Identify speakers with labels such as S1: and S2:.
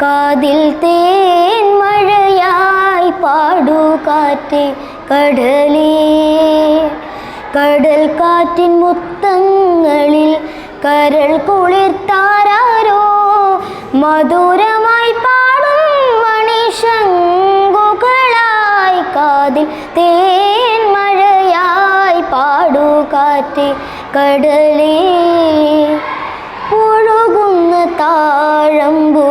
S1: കാതിൽ തേൻ മഴയായി പാടൂ കാറ്റേ കടലേ. കടൽ കാറ്റിൻ മുത്തങ്ങളിൽ കരൾ കുളിർത്താരോ മധുരമായി പാടും മണിശങ്കുകളായി. കാതിൽ തേൻ മഴയായി പാടൂ കാറ്റേ കടലേ. ഒഴുകുന്ന താഴമ്പു